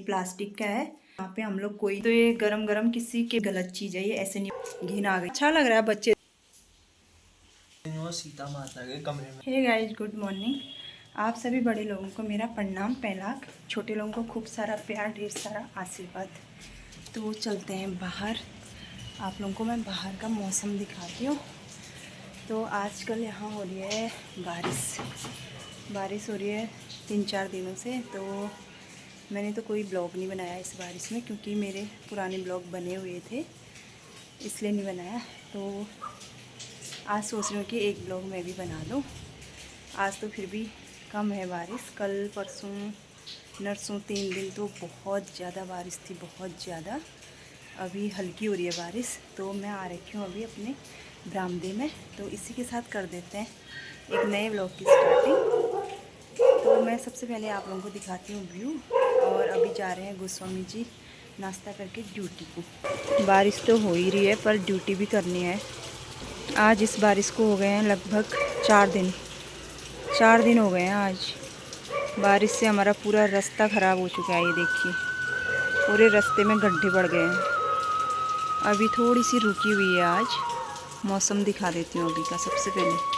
Plastic का है। यहाँ पे हम लोग कोई तो ये गरम गरम किसी के गलत चीज़ है ये, ऐसे नहीं। घिन आ गई। अच्छा लग रहा है बच्चे। सीता माता के कमरे में। Hey guys, good morning. आप सभी बड़े लोगों को मेरा प्रणाम पहला, छोटे लोगों को खूब सारा प्यार, ढेर सारा आशीर्वाद। तो चलते हैं बाहर। आप लोगों को मैं बाहर का मौसम दिखाती हूँ। तो आजकल यहाँ हो रही है बारिश हो रही है 3-4 दिनों से। तो मैंने तो कोई ब्लॉग नहीं बनाया इस बारिश में, क्योंकि मेरे पुराने ब्लॉग बने हुए थे, इसलिए नहीं बनाया। तो आज सोच रही हूँ कि एक ब्लॉग मैं भी बना लूँ। आज तो फिर भी कम है बारिश। कल परसों नरसों 3 दिन तो बहुत ज़्यादा बारिश थी, बहुत ज़्यादा। अभी हल्की हो रही है बारिश। तो मैं आ रखी हूँ अभी अपने बरामदे में। तो इसी के साथ कर देते हैं एक नए ब्लॉग की स्टार्टिंग। तो मैं सबसे पहले आप लोगों को दिखाती हूँ व्यू। और अभी जा रहे हैं गोस्वामी जी नाश्ता करके ड्यूटी को। बारिश तो हो ही रही है पर ड्यूटी भी करनी है। आज इस बारिश को हो गए हैं लगभग 4 दिन। 4 दिन हो गए हैं आज। बारिश से हमारा पूरा रास्ता ख़राब हो चुका है। ये देखिए, पूरे रास्ते में गड्ढे पड़ गए हैं। अभी थोड़ी सी रुकी हुई है आज। मौसम दिखा देती हूँ अभी का सबसे पहले।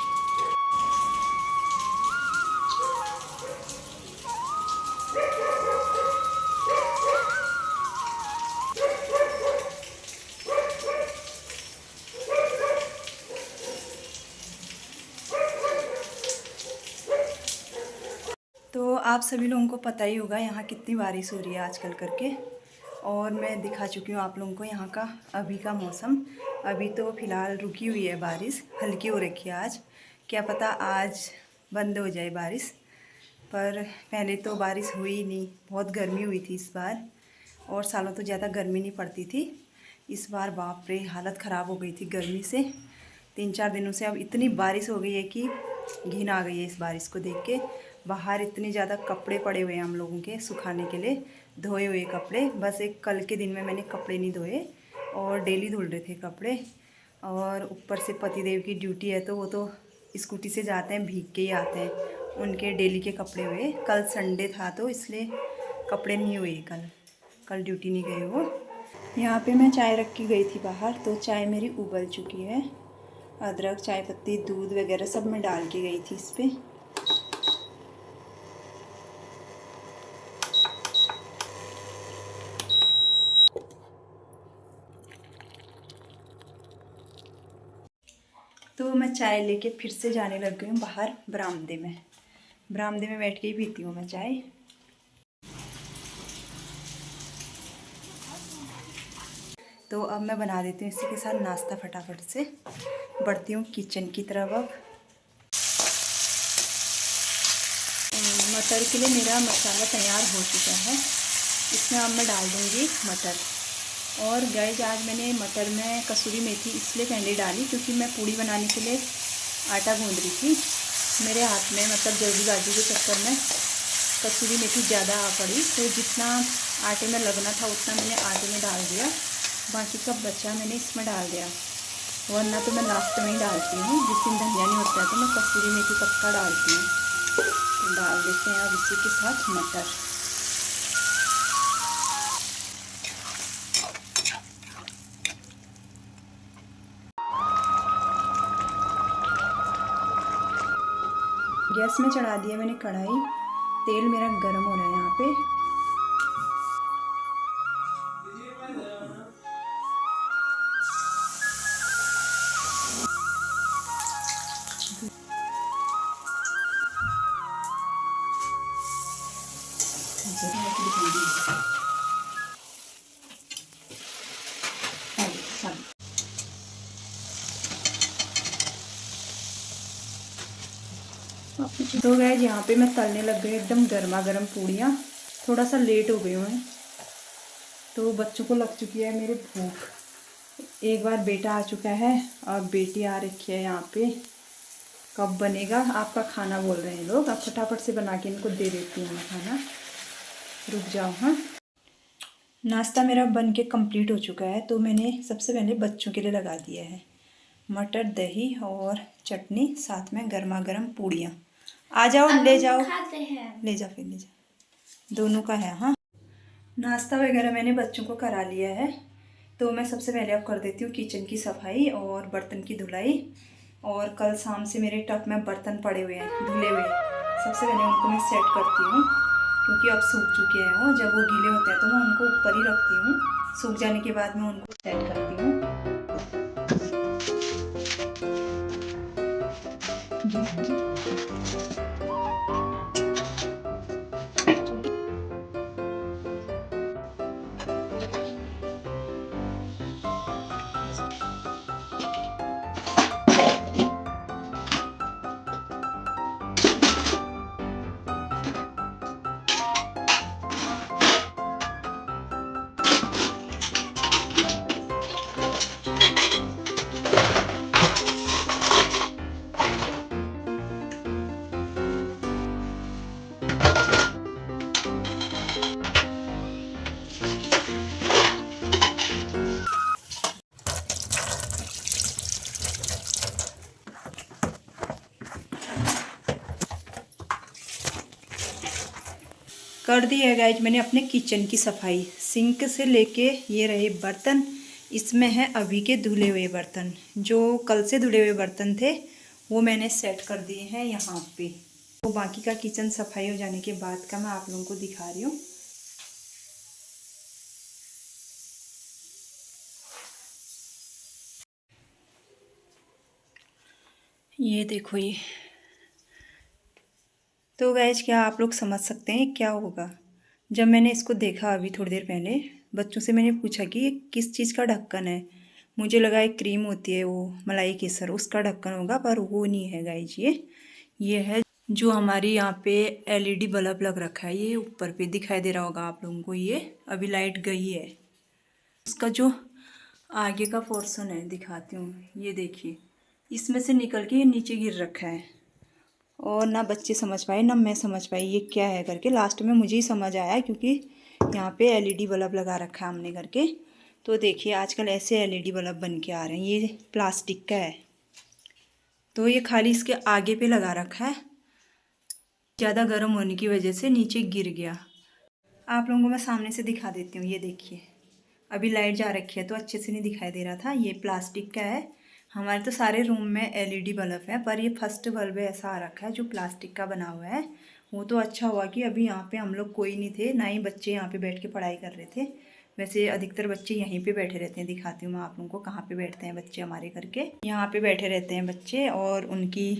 तो आप सभी लोगों को पता ही होगा यहाँ कितनी बारिश हो रही है आजकल करके। और मैं दिखा चुकी हूँ आप लोगों को यहाँ का अभी का मौसम। अभी तो फ़िलहाल रुकी हुई है बारिश, हल्की हो रखी है आज। क्या पता आज बंद हो जाए बारिश। पर पहले तो बारिश हुई ही नहीं, बहुत गर्मी हुई थी इस बार। और सालों तो ज़्यादा गर्मी नहीं पड़ती थी। इस बार बाप रे, हालत ख़राब हो गई थी गर्मी से। 3-4 दिनों से अब इतनी बारिश हो गई है कि घिन आ गई है इस बारिश को देख के। बाहर इतने ज़्यादा कपड़े पड़े हुए हैं हम लोगों के सुखाने के लिए, धोए हुए कपड़े। बस एक कल के दिन में मैंने कपड़े नहीं धोए और डेली धुल रहे थे कपड़े। और ऊपर से पतिदेव की ड्यूटी है तो वो तो स्कूटी से जाते हैं, भीग के ही आते हैं। उनके डेली के कपड़े हुए। कल संडे था तो इसलिए कपड़े नहीं हुए। कल ड्यूटी नहीं गए वो। यहाँ पे मैं चाय रख के गई थी बाहर, तो चाय मेरी उबल चुकी है। अदरक, चाय पत्ती, दूध वगैरह सब मैं डाल के गई थी इस पर। तो मैं चाय लेके फिर से जाने लग गई हूँ बाहर बरामदे में। बरामदे में बैठ के ही पीती हूँ मैं चाय। तो अब मैं बना देती हूँ इसी के साथ नाश्ता फटाफट से। बढ़ती हूँ किचन की तरफ अब। मटर के लिए मेरा मसाला तैयार हो चुका है। इसमें अब मैं डाल दूँगी मटर। और गाइस, आज मैंने मटर में कसूरी मेथी इसलिए पहले डाली क्योंकि मैं पूड़ी बनाने के लिए आटा गूंद रही थी। मेरे हाथ में मतलब जल्दीबाजी के चक्कर में कसूरी मेथी ज़्यादा आ पड़ी। तो जितना आटे में लगना था उतना मैंने आटे में डाल दिया, बाकी का बचा मैंने इसमें डाल दिया। वरना तो मैं लास्ट में ही डालती हूँ। जिस दिन धनिया नहीं होता है तो मैं कसूरी मेथी पक्का डालती हूँ। तो डाल देते हैं अब इसी के साथ मटर। गैस में चढ़ा दिया मैंने कढ़ाई। तेल मेरा गर्म हो रहा है यहाँ पे। तो गैस, यहाँ पे मैं तलने लग गई एकदम गर्मा गर्म पूड़ियाँ। थोड़ा सा लेट हो गई हूँ तो बच्चों को लग चुकी है मेरे भूख। एक बार बेटा आ चुका है, अब बेटी आ रखी है यहाँ पे। कब बनेगा आपका खाना बोल रहे हैं लोग। अब फटाफट से बना के इनको दे देती हूँ मैं खाना। रुक जाओ। हाँ, नाश्ता मेरा बन के कंप्लीट हो चुका है। तो मैंने सबसे पहले बच्चों के लिए लगा दिया है मटर, दही और चटनी, साथ में गर्मा गर्म पूड़ियाँ। आ जाओ, ले जाओ, ले जा, फिर ले जा। दोनों का है। हाँ, नाश्ता वगैरह मैंने बच्चों को करा लिया है, तो मैं सबसे पहले अब कर देती हूँ किचन की सफाई और बर्तन की धुलाई। और कल शाम से मेरे टब में बर्तन पड़े हुए हैं धुले हुए, सबसे पहले उनको मैं सेट करती हूँ क्योंकि अब सूख चुके हैं वो। जब वो गीले होते हैं तो मैं उनको ऊपर ही रखती हूँ, सूख जाने के बाद मैं उनको सेट करती हूँ। कर दी है गाइज मैंने अपने किचन की सफाई। सिंक से लेके ये रहे बर्तन, इसमें है अभी के धुले हुए बर्तन। जो कल से धुले हुए बर्तन थे वो मैंने सेट कर दिए हैं यहाँ पे। तो बाकी का किचन सफाई हो जाने के बाद का मैं आप लोगों को दिखा रही हूँ। ये देखो ये। तो गाइज क्या आप लोग समझ सकते हैं क्या होगा? जब मैंने इसको देखा अभी थोड़ी देर पहले, बच्चों से मैंने पूछा कि ये किस चीज़ का ढक्कन है। मुझे लगा एक क्रीम होती है वो मलाई केसर, उसका ढक्कन होगा, पर वो नहीं है गाइज। ये है जो हमारी यहाँ पे एलईडी बल्ब लग रखा है, ये ऊपर पे दिखाई दे रहा होगा आप लोगों को। ये अभी लाइट गई है, उसका जो आगे का पोर्शन है दिखाती हूँ। ये देखिए, इसमें से निकल के ये नीचे गिर रखा है और ना बच्चे समझ पाए ना मैं समझ पाई ये क्या है करके। लास्ट में मुझे ही समझ आया क्योंकि यहाँ पे एलईडी बल्ब लगा रखा है हमने करके। तो देखिए आजकल ऐसे एलईडी बल्ब बन के आ रहे हैं। ये प्लास्टिक का है, तो ये खाली इसके आगे पे लगा रखा है। ज़्यादा गर्म होने की वजह से नीचे गिर गया। आप लोगों को मैं सामने से दिखा देती हूँ। ये देखिए अभी लाइट जा रखी है तो अच्छे से नहीं दिखाई दे रहा था। ये प्लास्टिक का है। हमारे तो सारे रूम में एलईडी बल्ब है, पर ये फर्स्ट बल्ब ऐसा आ रखा है जो प्लास्टिक का बना हुआ है। वो तो अच्छा हुआ कि अभी यहाँ पे हम लोग कोई नहीं थे, ना ही बच्चे यहाँ पे बैठ के पढ़ाई कर रहे थे। वैसे अधिकतर बच्चे यहीं पे बैठे रहते हैं। दिखाती हूँ मैं आप लोगों को कहाँ पे बैठते हैं बच्चे हमारे करके। यहाँ पे बैठे रहते हैं बच्चे और उनकी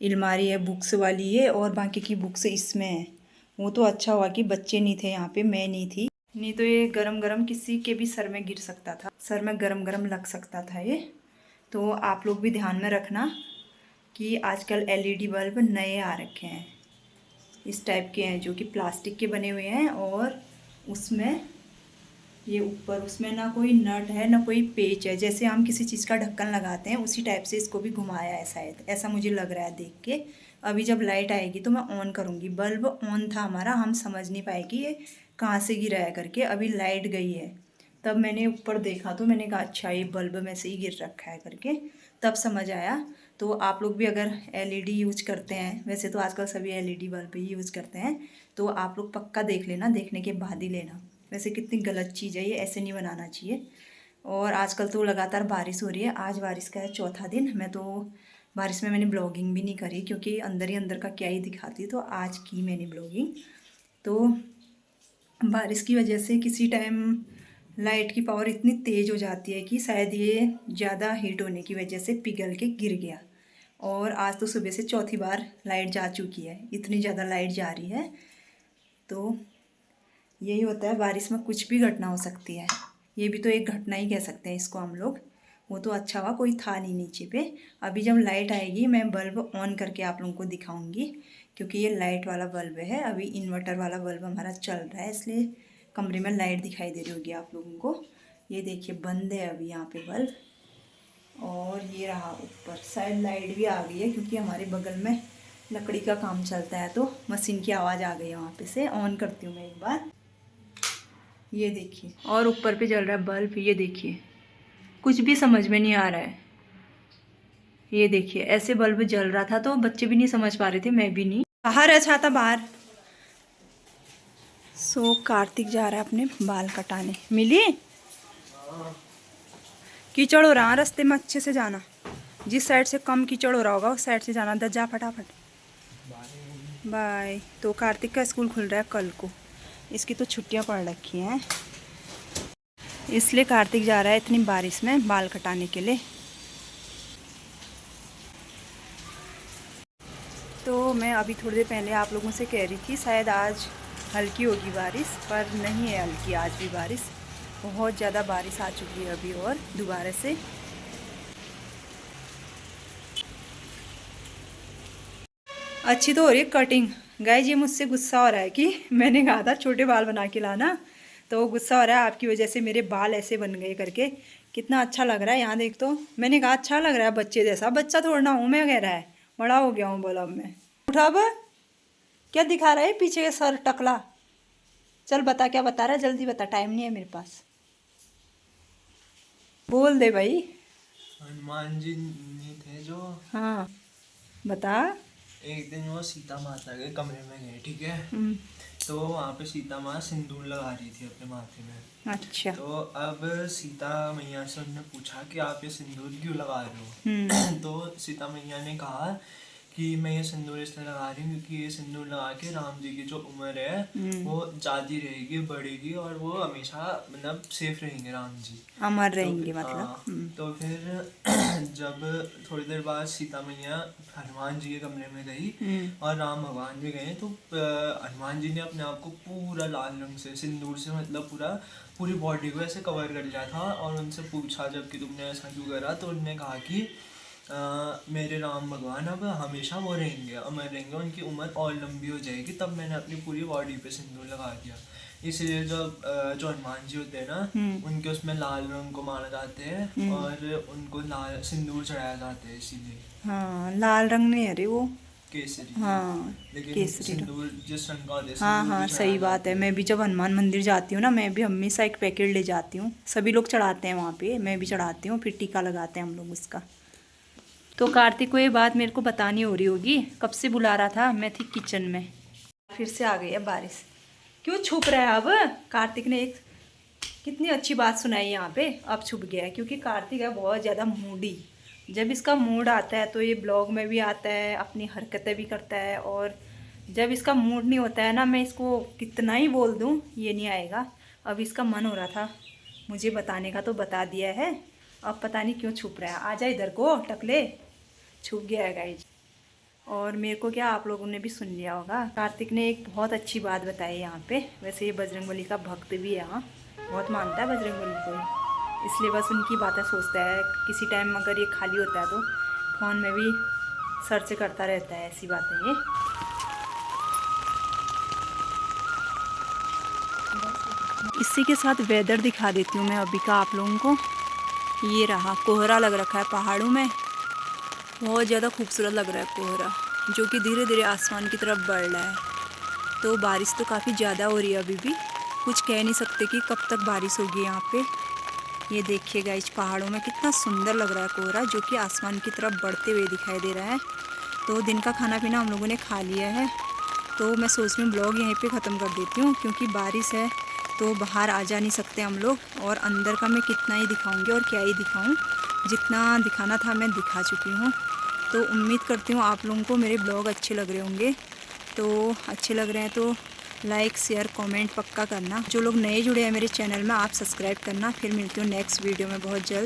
अलमारी है बुक्स वाली है और बाकी की बुक्स इसमें है। वो तो अच्छा हुआ कि बच्चे नहीं थे यहाँ पे, मैं नहीं थी, नहीं तो ये गरम गरम किसी के भी सर में गिर सकता था, सर में गरम गरम लग सकता था ये। तो आप लोग भी ध्यान में रखना कि आजकल एलईडी बल्ब नए आ रखे हैं, इस टाइप के हैं जो कि प्लास्टिक के बने हुए हैं। और उसमें ये ऊपर उसमें ना कोई नट है ना कोई पेच है, जैसे हम किसी चीज़ का ढक्कन लगाते हैं उसी टाइप से इसको भी घुमाया है शायद, ऐसा मुझे लग रहा है देख के। अभी जब लाइट आएगी तो मैं ऑन करूँगी। बल्ब ऑन था हमारा, हम समझ नहीं पाए कि ये कहाँ से गिरा है करके। अभी लाइट गई है तब मैंने ऊपर देखा तो मैंने कहा अच्छा ये बल्ब में से ही गिर रखा है करके, तब समझ आया। तो आप लोग भी अगर एलईडी यूज करते हैं, वैसे तो आजकल सभी एलईडी बल्ब ही यूज़ करते हैं, तो आप लोग पक्का देख लेना, देखने के बाद ही लेना। वैसे कितनी गलत चीज़ है ये, ऐसे नहीं बनाना चाहिए। और आजकल तो लगातार बारिश हो रही है, आज बारिश का है चौथा दिन। मैं तो बारिश में मैंने ब्लॉगिंग भी नहीं करी क्योंकि अंदर ही अंदर का क्या ही दिखाती, तो आज की मैंने ब्लॉगिंग। तो बारिश की वजह से किसी टाइम लाइट की पावर इतनी तेज़ हो जाती है कि शायद ये ज़्यादा हीट होने की वजह से पिघल के गिर गया। और आज तो सुबह से चौथी बार लाइट जा चुकी है, इतनी ज़्यादा लाइट जा रही है। तो यही होता है, बारिश में कुछ भी घटना हो सकती है। ये भी तो एक घटना ही कह सकते हैं इसको हम लोग। वो तो अच्छा हुआ कोई था नहीं नीचे पे। अभी जब लाइट आएगी मैं बल्ब ऑन करके आप लोगों को दिखाऊंगी क्योंकि ये लाइट वाला बल्ब है। अभी इन्वर्टर वाला बल्ब हमारा चल रहा है इसलिए कमरे में लाइट दिखाई दे रही होगी आप लोगों को। ये देखिए बंद है अभी यहाँ पे बल्ब। और ये रहा ऊपर, शायद लाइट भी आ गई है क्योंकि हमारे बगल में लकड़ी का काम चलता है तो मशीन की आवाज़ आ गई है वहाँ पे से। ऑन करती हूँ मैं एक बार। ये देखिए और ऊपर पे जल रहा है बल्ब। ये देखिए कुछ भी समझ में नहीं आ रहा है। ये देखिए ऐसे बल्ब जल रहा था तो बच्चे भी नहीं समझ पा रहे थे, मैं भी नहीं। बाहर है छाता, बाहर सो कार्तिक जा रहा है अपने बाल कटाने। मिली कीचड़ हो रहा, रास्ते में अच्छे से जाना, जिस साइड से कम कीचड़ हो रहा होगा उस साइड से जाना। दस जा फटाफट। बाय। तो कार्तिक का स्कूल खुल रहा है कल को, इसकी तो छुट्टियां पड़ रखी हैं, इसलिए कार्तिक जा रहा है इतनी बारिश में बाल कटाने के लिए। तो मैं अभी थोड़ी देर पहले आप लोगों से कह रही थी शायद आज हल्की होगी बारिश, पर नहीं है हल्की आज भी बारिश, बहुत ज़्यादा बारिश आ चुकी है अभी और दोबारा से। अच्छी तो हो रही है कटिंग। गाइस ये मुझसे गुस्सा हो रहा है कि मैंने कहा था छोटे बाल बना के लाना, तो वो गुस्सा हो रहा है आपकी वजह से मेरे बाल ऐसे बन गए करके। कितना अच्छा लग रहा है यहाँ देख, तो मैंने कहा अच्छा लग रहा है बच्चे जैसा। बच्चा थोड़ा ना हूँ मैं, कह रहा है बड़ा हो गया हूँ। बोला अब मैं उठा। अब क्या दिखा रहा है पीछे का सर टकला? चल बता क्या बता रहा है, जल्दी बता, टाइम नहीं है मेरे पास। बोल दे भाई। हनुमान जी नहीं थे जो? हाँ बता। एक दिन वो सीता माता के कमरे में गए, ठीक है? तो वहाँ पे सीता माँ सिंदूर लगा रही थी अपने माथे में। अच्छा। तो अब सीता मैया से उन्होंने पूछा कि आप ये सिंदूर क्यों लगा रहे हो? तो सीता मैया ने कहा कि मैं ये सिंदूर इसलिए लगा रही हूँ क्योंकि ये सिंदूर लगा के राम जी की जो उम्र है वो ज़्यादा रहेगी, बढ़ेगी, और वो हमेशा मतलब सेफ रहेंगे राम जी, अमर रहेंगे मतलब। तो फिर जब थोड़ी देर बाद सीता मैया हनुमान जी के कमरे में गई और राम भगवान भी गए, तो हनुमान जी ने अपने आप को पूरा लाल रंग से सिंदूर से मतलब पूरी बॉडी को ऐसे कवर कर लिया था। और उनसे पूछा जब कि तुमने ऐसा क्यों करा, तो उन्होंने कहा कि मेरे राम भगवान अब हमेशा वो रहेंगे, अमर रहेंगे, उनकी उम्र और लंबी हो जाएगी, तब मैंने अपनी पूरी बॉडी पे सिंदूर लगा दिया। इसलिए जो हनुमान जी होते हैं ना, उनके उसमें लाल रंग को माना जाते हैं और उनको लाल सिंदूर चढ़ाया जाता है इसीलिए। हाँ लाल रंग नहीं है रे वो, केसरी। हाँ लेकिन केसरी सिंदूर जिस रंग का होता है, हाँ सिंदूर हाँ भी सही चढ़ाया बात जाता है। मैं भी जब हनुमान मंदिर जाती हूँ ना, मैं भी हमेशा एक पैकेट ले जाती हूँ। सभी लोग चढ़ाते हैं वहाँ पे, मैं भी चढ़ाती हूँ, फिर टीका लगाते हैं हम लोग उसका। तो कार्तिक को ये बात मेरे को बतानी हो रही होगी, कब से बुला रहा था, मैं थी किचन में। फिर से आ गई है बारिश। क्यों छुप रहा है अब? कार्तिक ने एक कितनी अच्छी बात सुनाई यहाँ पे, अब छुप गया है क्योंकि कार्तिक है बहुत ज़्यादा मूडी। जब इसका मूड आता है तो ये ब्लॉग में भी आता है, अपनी हरकतें भी करता है, और जब इसका मूड नहीं होता है ना, मैं इसको कितना ही बोल दूँ ये नहीं आएगा। अब इसका मन हो रहा था मुझे बताने का, तो बता दिया है। अब पता नहीं क्यों छुप रहा है। आजा इधर को टकले, छुप गया है गाइज। और मेरे को क्या, आप लोगों ने भी सुन लिया होगा, कार्तिक ने एक बहुत अच्छी बात बताई यहाँ पे। वैसे ये बजरंगबली का भक्त भी है, यहाँ बहुत मानता है बजरंगबली को, इसलिए बस उनकी बातें सोचता है। किसी टाइम अगर ये खाली होता है तो फ़ोन में भी सर्च करता रहता है ऐसी बातें ये। इसी के साथ वेदर दिखा देती हूँ मैं अभी का आप लोगों को। ये रहा, कोहरा लग रखा है पहाड़ों में, बहुत ज़्यादा खूबसूरत लग रहा है कोहरा, जो कि धीरे धीरे आसमान की तरफ बढ़ रहा है। तो बारिश तो काफ़ी ज़्यादा हो रही है अभी भी, कुछ कह नहीं सकते कि कब तक बारिश होगी यहाँ पे। ये देखिए गाइस, पहाड़ों में कितना सुंदर लग रहा है कोहरा, जो कि आसमान की तरफ बढ़ते हुए दिखाई दे रहा है। तो दिन का खाना पीना हम लोगों ने खा लिया है, तो मैं सोच रही हूँ ब्लॉग यहीं पे ख़त्म कर देती हूँ, क्योंकि बारिश है तो बाहर आ जा नहीं सकते हम लोग, और अंदर का मैं कितना ही दिखाऊँगी और क्या ही दिखाऊँ, जितना दिखाना था मैं दिखा चुकी हूँ। तो उम्मीद करती हूँ आप लोगों को मेरे ब्लॉग अच्छे लग रहे होंगे। तो अच्छे लग रहे हैं तो लाइक शेयर कमेंट पक्का करना। जो लोग नए जुड़े हैं मेरे चैनल में, आप सब्सक्राइब करना। फिर मिलती हूँ नेक्स्ट वीडियो में बहुत जल्द।